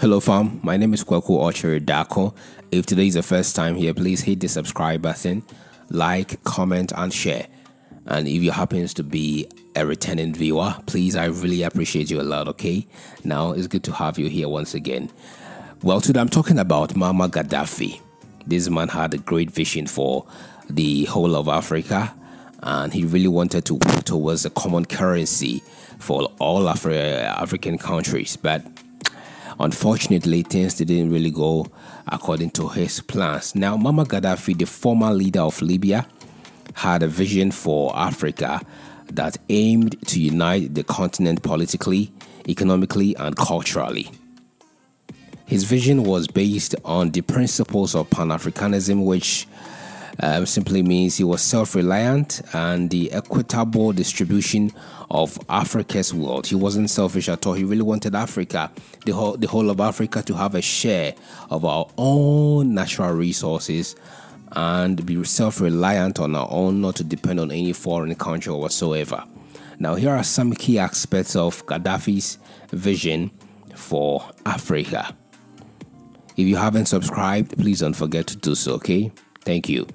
Hello fam, my name is Kwaku Dako. If today is the first time here, please hit the subscribe button, like, comment and share. And if you happens to be a returning viewer, please, I really appreciate you a lot, okay? Now, it's good to have you here once again. Well, today I'm talking about Muammar Gaddafi. This man had a great vision for the whole of Africa, and he really wanted to work towards a common currency for all African countries. But unfortunately, things didn't really go according to his plans. Now, Muammar Gaddafi, the former leader of Libya, had a vision for Africa that aimed to unite the continent politically, economically, and culturally. His vision was based on the principles of Pan-Africanism, which simply means he was self-reliant and the equitable distribution of Africa's wealth. He wasn't selfish at all. He really wanted Africa, the whole of Africa, to have a share of our own natural resources and be self-reliant on our own, not to depend on any foreign country or whatsoever. Now, here are some key aspects of Gaddafi's vision for Africa. If you haven't subscribed, please don't forget to do so, okay? Thank you.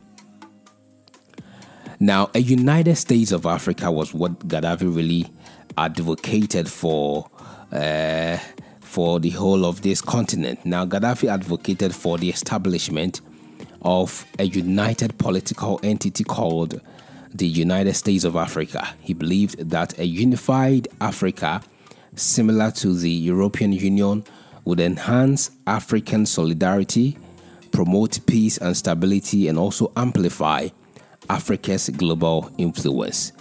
Now, a United States of Africa was what Gaddafi really advocated for the whole of this continent. Now, Gaddafi advocated for the establishment of a united political entity called the United States of Africa. He believed that a unified Africa, similar to the European Union, would enhance African solidarity, promote peace and stability, and also amplify Africa's global influence.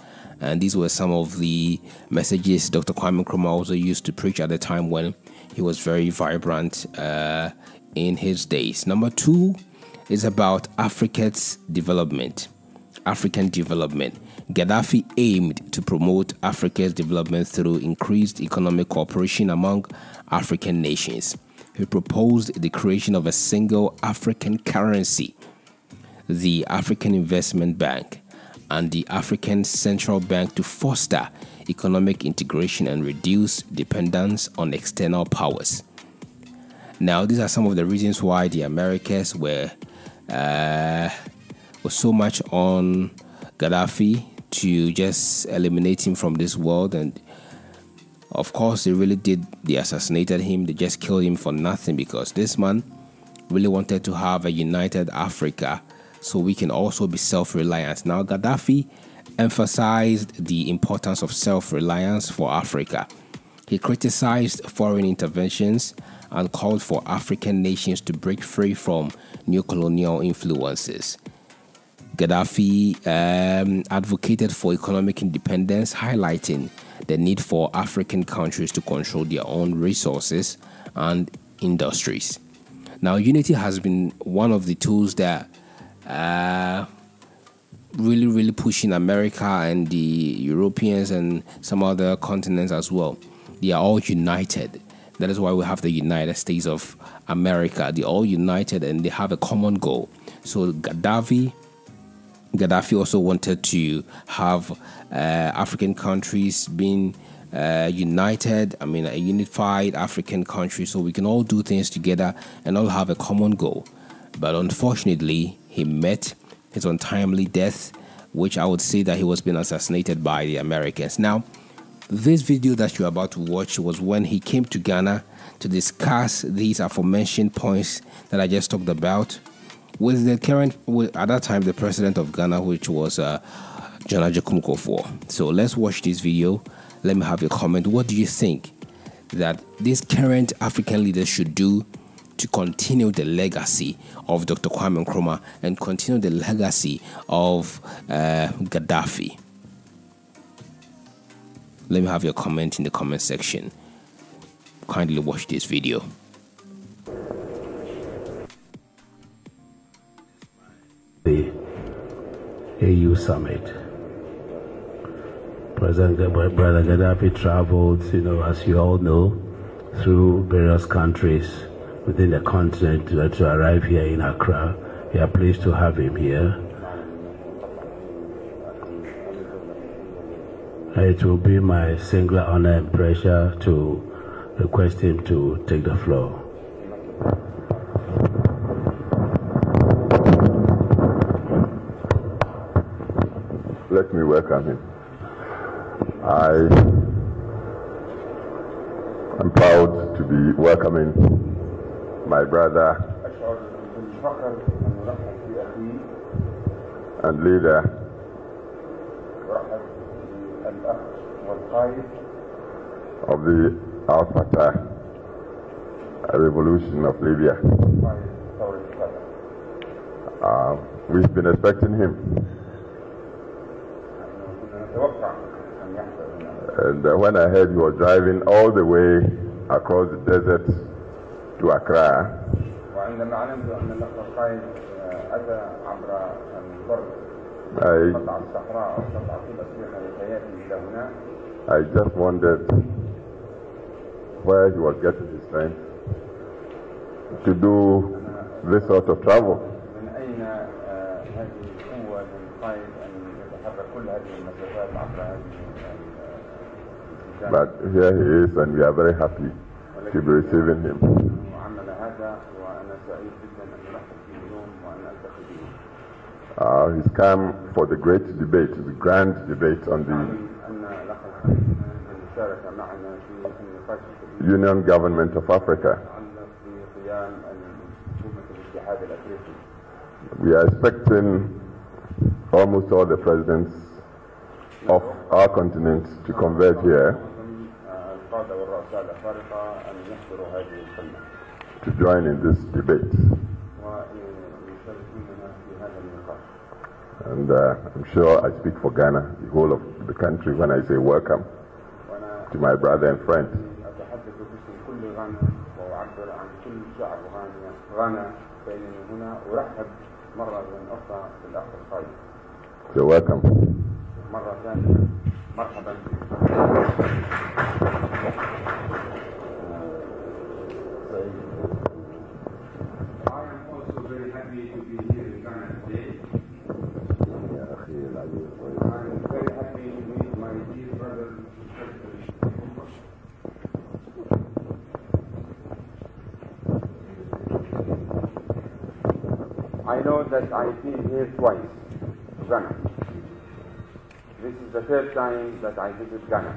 And these were some of the messages Dr. Kwame Nkrumah also used to preach at the time when he was very vibrant in his days. Number two is about African development. Gaddafi aimed to promote Africa's development through increased economic cooperation among African nations. He proposed the creation of a single African currency, the African Investment Bank, and the African Central Bank to foster economic integration and reduce dependence on external powers. Now, these are some of the reasons why the Americas were so much on Gaddafi to just eliminate him from this world. And of course, they really did. They assassinated him. They just killed him for nothing, because this man really wanted to have a united Africa so we can also be self-reliant. Now, Gaddafi emphasized the importance of self-reliance for Africa. He criticized foreign interventions and called for African nations to break free from neo-colonial influences. Gaddafi advocated for economic independence, highlighting the need for African countries to control their own resources and industries. Now, unity has been one of the tools that really pushing America and the Europeans and some other continents as well. They are all united. That is why we have the United States of America. They're all united and they have a common goal. So Gaddafi also wanted to have African countries being united. I mean, a unified African country, so we can all do things together and all have a common goal. But unfortunately, he met his untimely death, which I would say that he was being assassinated by the Americans. Now, this video that you're about to watch was when he came to Ghana to discuss these aforementioned points that I just talked about with the at that time, the president of Ghana, which was John Kumkofo. So let's watch this video. Let me have your comment. What do you think that these current African leaders should do to continue the legacy of Dr. Kwame Nkrumah and continue the legacy of Gaddafi? Let me have your comment in the comment section. Kindly watch this video. The AU summit. President Brother Gaddafi traveled, as you all know, through various countries within the continent to arrive here in Accra. We are pleased to have him here. It will be my singular honor and pleasure to request him to take the floor. let me welcome him. I am proud to be welcoming my brother and leader of the Al-Fatah revolution of Libya. We've been expecting him. And when I heard he was driving all the way across the desert to Accra, I just wondered where he was getting his strength to do this sort of travel. But here he is, and we are very happy to be receiving him. He's come for the great debate, the grand debate on the Union Government of Africa. We are expecting almost all the presidents of our continent to converge here to join in this debate. And I'm sure I speak for Ghana, the whole of the country, when I say welcome to my brother and friend. So welcome. I am also very happy to be here in Ghana today. I am very happy to meet my dear brother. I know that I've been here twice to Ghana. This is the third time that I visit Ghana.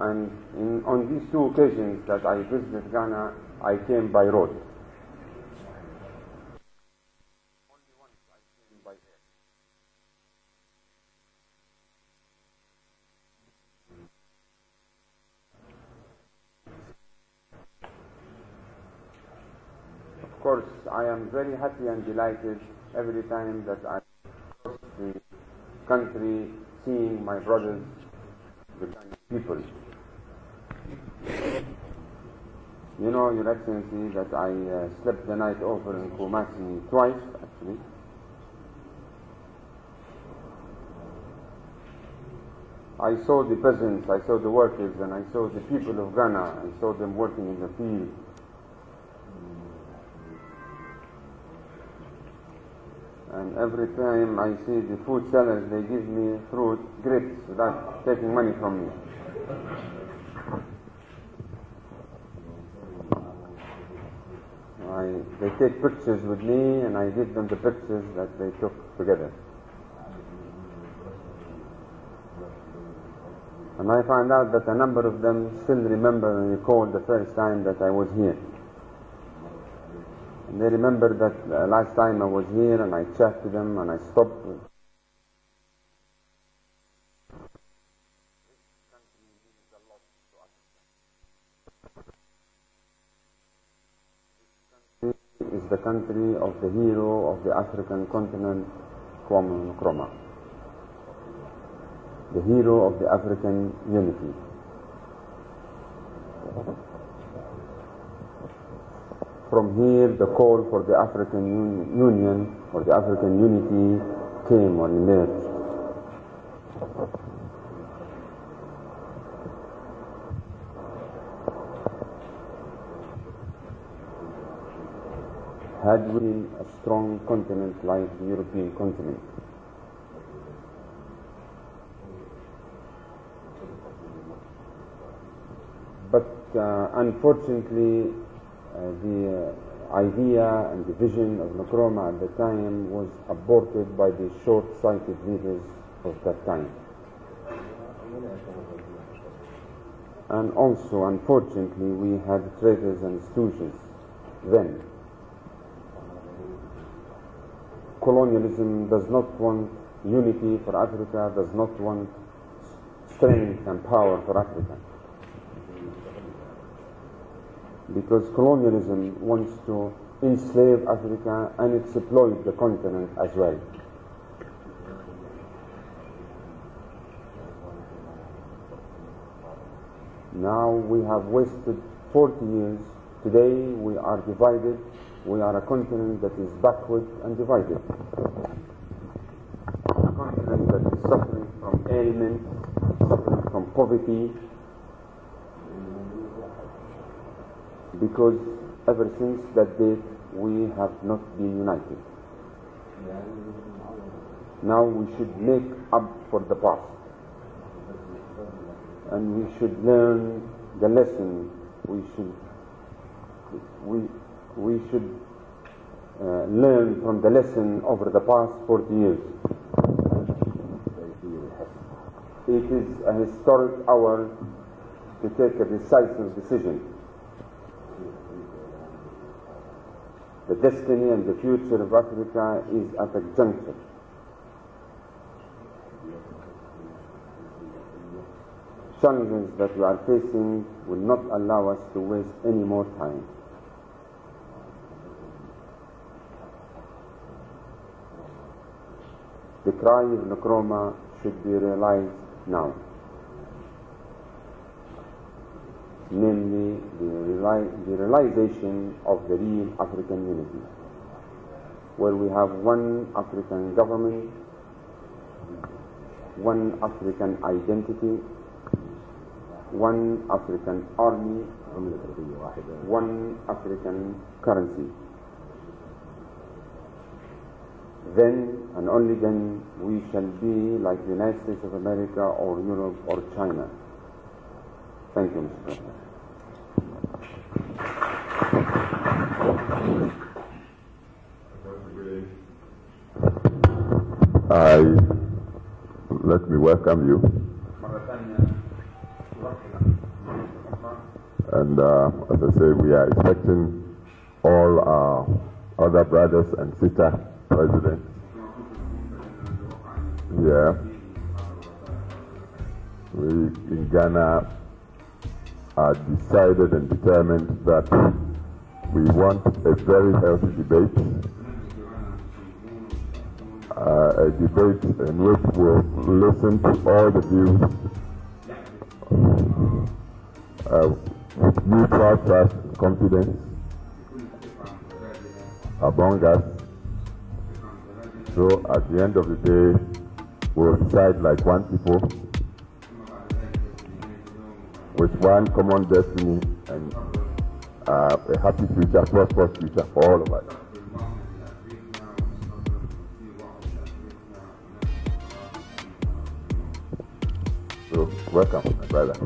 And on these two occasions that I visited Ghana, I came by road. Only once I came by air. Of course, I am very happy and delighted every time that I cross the country, seeing my brothers, the Ghanaian people. You know, Your Excellency, that I slept the night over in Kumasi twice, actually. I saw the peasants, I saw the workers, and I saw the people of Ghana. I saw them working in the field. And every time I see the food sellers, they give me fruit, grapes, without taking money from me. They take pictures with me, and I give them the pictures that they took together. And I find out that a number of them still remember and recall the first time that I was here. And they remember that last time I was here, and I chatted to them, and I stopped. Is the country of the hero of the African continent, Kwame Nkrumah, the hero of the African unity. From here, the call for the African Union, for the African unity, came or emerged. Had we been a strong continent like the European continent, but unfortunately, idea and the vision of Nkrumah at the time was aborted by the short-sighted leaders of that time. And also, unfortunately, we had traitors and stooges then. Colonialism does not want unity for Africa, does not want strength and power for Africa. Because colonialism wants to enslave Africa and exploit the continent as well. Now we have wasted 40 years. Today we are divided. We are a continent that is backward and divided. A continent that is suffering from ailment, suffering from poverty, because ever since that date we have not been united. Now we should make up for the past, and we should learn the lesson. We should learn from the lesson over the past 40 years. It is a historic hour to take a decisive decision. The destiny and the future of Africa is at a juncture. Challenges that we are facing will not allow us to waste any more time. The cry of Nkrumah should be realized now, namely the realization of the real African unity, where we have one African government, one African identity, one African army, one African currency. Then and only then we shall be like the United States of America or Europe or China. Thank you, Mr. President. Let me welcome you. And as I say, we are expecting all our other brothers and sisters presidents here. We in Ghana are decided and determined that we want a very healthy debate, a debate in which we'll listen to all the views with mutual trust and confidence among us. So at the end of the day, we'll decide like one people with one common destiny and a happy future, prosperous future for all of us. So welcome, my brother.